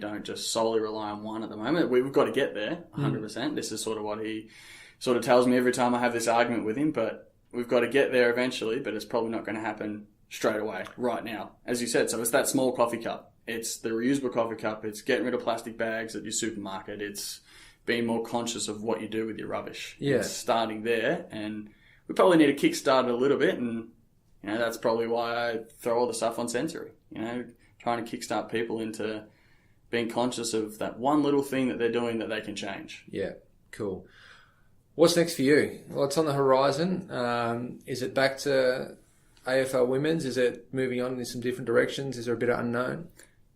don't just solely rely on one at the moment. We've got to get there, 100%. This is sort of what he sort of tells me every time I have this argument with him, but we've got to get there eventually, but it's probably not going to happen straight away, right now. As you said, so it's that small coffee cup. It's the reusable coffee cup. It's getting rid of plastic bags at your supermarket. It's being more conscious of what you do with your rubbish. Yeah. It's starting there, and we probably need to kickstart it a little bit, and that's probably why I throw all the stuff on Sensory. Trying to kickstart people into being conscious of that one little thing that they're doing that they can change. Yeah, cool. What's next for you? What's on the horizon? Is it back to AFL Women's? Is it moving on in some different directions? Is there a bit of unknown?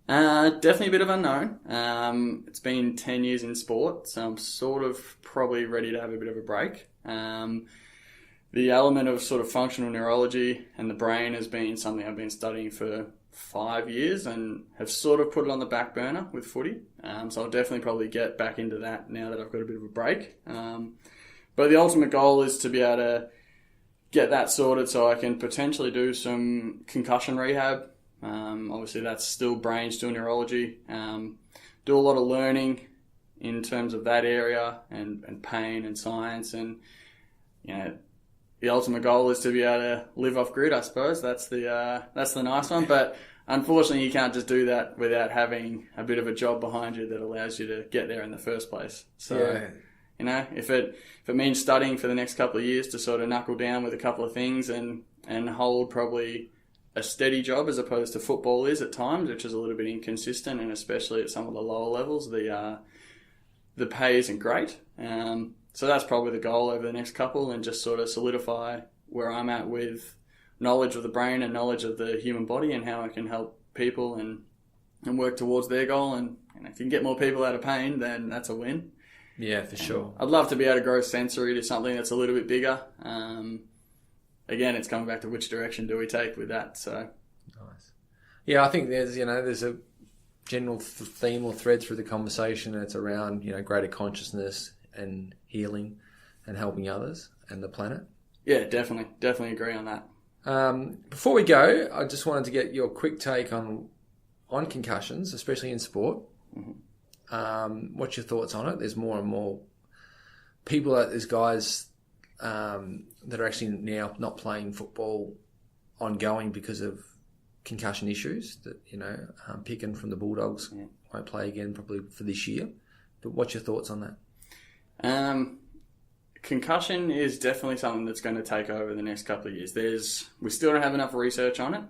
Definitely a bit of unknown. It's been 10 years in sport, so I'm sort of probably ready to have a bit of a break. The element of sort of functional neurology and the brain has been something I've been studying for 5 years and have sort of put it on the back burner with footy. So I'll definitely probably get back into that now that I've got a bit of a break. But the ultimate goal is to be able to get that sorted so I can potentially do some concussion rehab. Obviously that's still brain, still neurology. Do a lot of learning in terms of that area and pain and science, and the ultimate goal is to be able to live off grid, I suppose. That's the nice one. But unfortunately, you can't just do that without having a bit of a job behind you that allows you to get there in the first place. So, if it means studying for the next couple of years to sort of knuckle down with a couple of things and hold probably a steady job as opposed to football is at times, which is a little bit inconsistent, and especially at some of the lower levels, the pay isn't great. So that's probably the goal over the next couple, and just sort of solidify where I'm at with knowledge of the brain and knowledge of the human body and how I can help people and work towards their goal. And if you can get more people out of pain, then that's a win. Yeah, for sure. I'd love to be able to grow Sensory to something that's a little bit bigger. Again, it's coming back to which direction do we take with that. So nice. Yeah, I think there's a general theme or thread through the conversation, and it's around greater consciousness and healing and helping others and the planet. Yeah, definitely agree on that. Before we go, I just wanted to get your quick take on concussions, especially in sport. Mm-hmm. What's your thoughts on it? There's more and more people, there's guys that are actually now not playing football ongoing because of concussion issues. That Pickin from the Bulldogs won't play again probably for this year. But what's your thoughts on that? Concussion is definitely something that's going to take over the next couple of years. We still don't have enough research on it.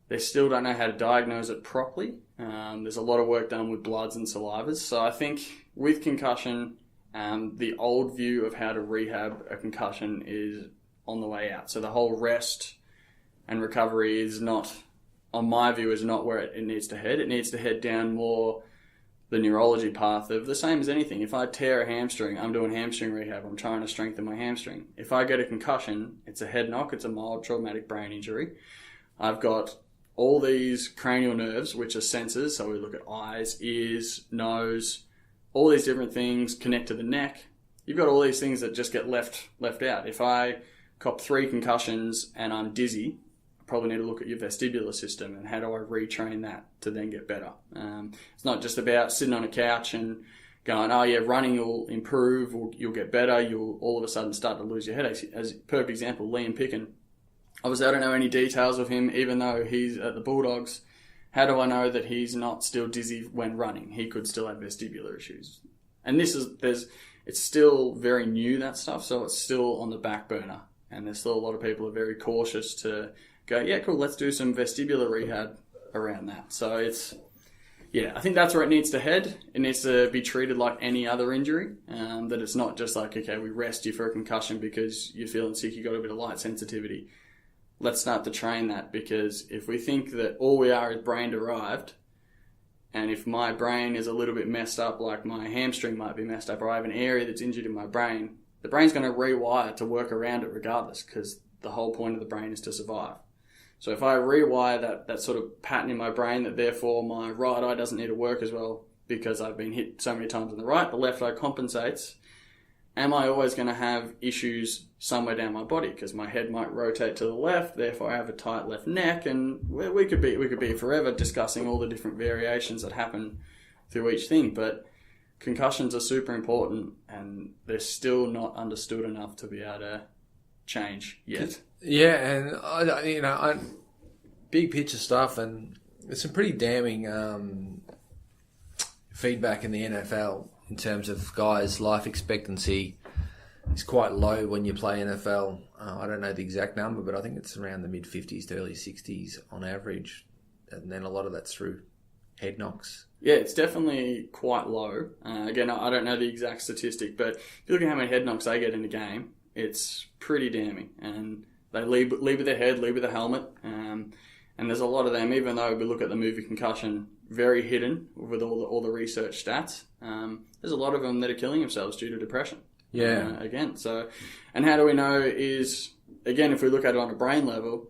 They still don't know how to diagnose it properly. There's a lot of work done with bloods and salivas. So I think with concussion, the old view of how to rehab a concussion is on the way out. So the whole rest and recovery is not, on my view, is not where it needs to head. It needs to head down more the neurology path of the same as anything. If I tear a hamstring, I'm doing hamstring rehab. I'm trying to strengthen my hamstring. If I get a concussion, it's a head knock. It's a mild traumatic brain injury. I've got all these cranial nerves, which are sensors. So we look at eyes, ears, nose, all these different things connect to the neck. You've got all these things that just get left out. If I cop 3 concussions and I'm dizzy, probably need to look at your vestibular system and how do I retrain that to then get better. It's not just about sitting on a couch and going, oh yeah, running will improve, or you'll get better, you'll all of a sudden start to lose your headaches. As a perfect example, Liam Pickin. Obviously I don't know any details of him, even though he's at the Bulldogs. How do I know that he's not still dizzy when running? He could still have vestibular issues. And it's still very new, that stuff, so it's still on the back burner. And there's still a lot of people who are very cautious to go, yeah, cool, let's do some vestibular rehab around that. So I think that's where it needs to head. It needs to be treated like any other injury, that it's not just like, okay, we rest you for a concussion because you're feeling sick, you got a bit of light sensitivity. Let's start to train that, because if we think that all we are is brain derived, and if my brain is a little bit messed up, like my hamstring might be messed up, or I have an area that's injured in my brain, the brain's going to rewire to work around it regardless, because the whole point of the brain is to survive. So if I rewire that sort of pattern in my brain, that therefore my right eye doesn't need to work as well because I've been hit so many times on the right, the left eye compensates, am I always going to have issues somewhere down my body? Because my head might rotate to the left, therefore I have a tight left neck, and we could be forever discussing all the different variations that happen through each thing. But concussions are super important, and they're still not understood enough to be able to change yet. Yeah, and I big picture stuff, and there's some pretty damning feedback in the NFL in terms of guys' life expectancy is quite low when you play NFL. I don't know the exact number, but I think it's around the mid-50s to early 60s on average, and then a lot of that's through head knocks. Yeah, it's definitely quite low. Again, I don't know the exact statistic, but if you look at how many head knocks they get in a game, it's pretty damning. And they lead with their head, lead with a helmet. And there's a lot of them, even though we look at the movie concussion, very hidden with all the research stats. There's a lot of them that are killing themselves due to depression. Yeah. Again, so, and how do we know is, again, if we look at it on a brain level,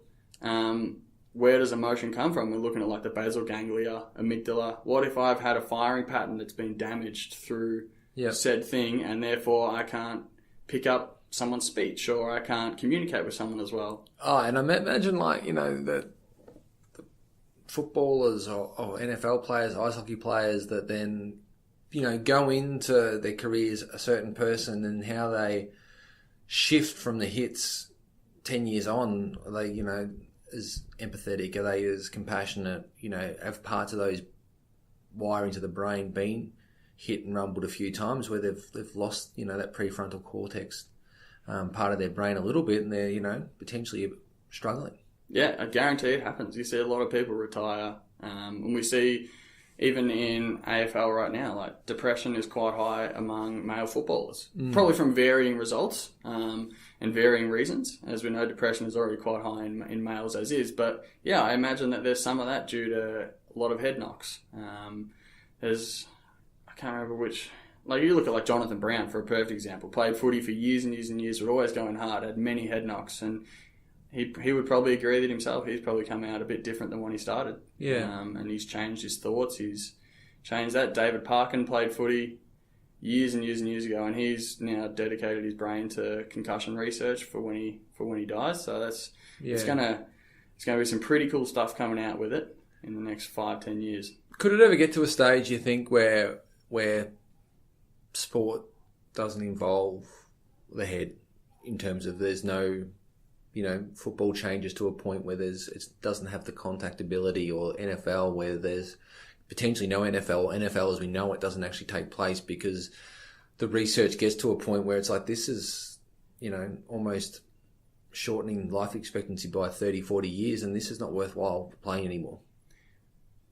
where does emotion come from? We're looking at like the basal ganglia, amygdala. What if I've had a firing pattern that's been damaged through said thing, and therefore I can't pick up someone's speech, or I can't communicate with someone as well? Oh, and I imagine the footballers or NFL players, ice hockey players that then, go into their careers a certain person, and how they shift from the hits 10 years on. Are they, as empathetic? Are they as compassionate? Have parts of those wirings of the brain been hit and rumbled a few times where they've lost, that prefrontal cortex part of their brain a little bit, and they're, potentially struggling. Yeah, I guarantee it happens. You see a lot of people retire, and we see even in AFL right now, like depression is quite high among male footballers, probably from varying results and varying reasons. As we know, depression is already quite high in males as is, but yeah, I imagine that there's some of that due to a lot of head knocks. I can't remember which. Like you look at like Jonathan Brown for a perfect example, played footy for years and years and years, but always going hard, had many head knocks, and he would probably agree that himself. He's probably come out a bit different than when he started. Yeah. And he's changed his thoughts. He's changed that. David Parkin played footy years and years and years ago, and he's now dedicated his brain to concussion research for when he dies. So it's gonna be some pretty cool stuff coming out with it in the next 5-10 years. Could it ever get to a stage, you think, where sport doesn't involve the head in terms of there's no, football changes to a point where it doesn't have the contact ability, or NFL where there's potentially no NFL. NFL as we know it doesn't actually take place because the research gets to a point where it's like, this is, almost shortening life expectancy by 30, 40 years, and this is not worthwhile playing anymore.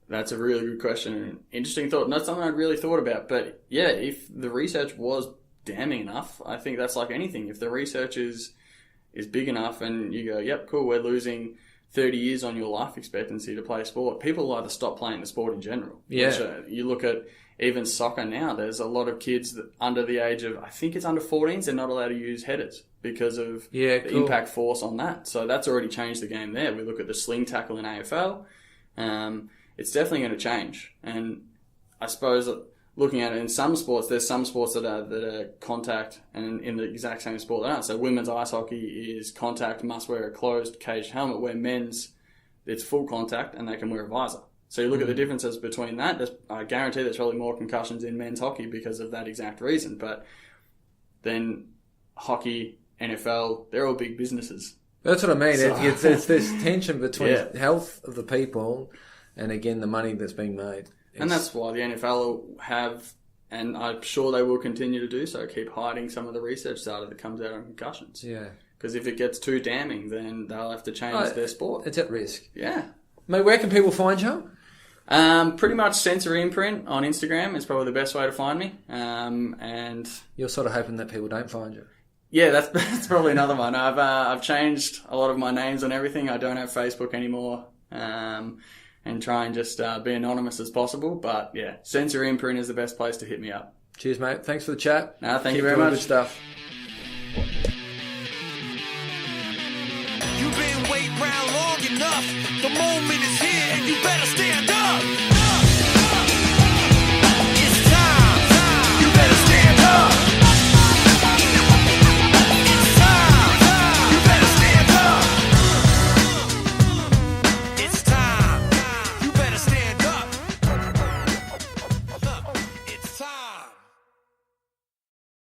That's a really good question and interesting thought. Not something I'd really thought about, but yeah, if the research was damning enough, I think that's like anything. If the research is big enough and you go, yep, cool, we're losing 30 years on your life expectancy to play sport, people will either stop playing the sport in general. Yeah. Which, you look at even soccer now, there's a lot of kids that under the age of, I think it's under 14s, they're not allowed to use headers because of the impact force on that. So that's already changed the game there. We look at the sling tackle in AFL. It's definitely going to change. And I suppose looking at it in some sports, there's some sports that are contact, and in the exact same sport they aren't. So women's ice hockey is contact, must wear a closed caged helmet, where men's, it's full contact and they can wear a visor. So you look at the differences between that. I guarantee there's probably more concussions in men's hockey because of that exact reason. But then hockey, NFL, they're all big businesses. That's what I mean. So, it's this tension between health of the people and, again, the money that's being made. And that's why the NFL have, and I'm sure they will continue to do so, keep hiding some of the research data that comes out on concussions. Yeah. Because if it gets too damning, then they'll have to change their sport. It's at risk. Yeah. Mate, where can people find you? Pretty much Sensory Imprint on Instagram is probably the best way to find me. And you're sort of hoping that people don't find you. Yeah, that's probably another one. I've changed a lot of my names and everything. I don't have Facebook anymore. And try and just be anonymous as possible. But yeah, Sensory Imprint is the best place to hit me up. Cheers, mate. Thanks for the chat. No, thank you very much. Good stuff. You've been waiting around long enough. The moment is here and you better stand up.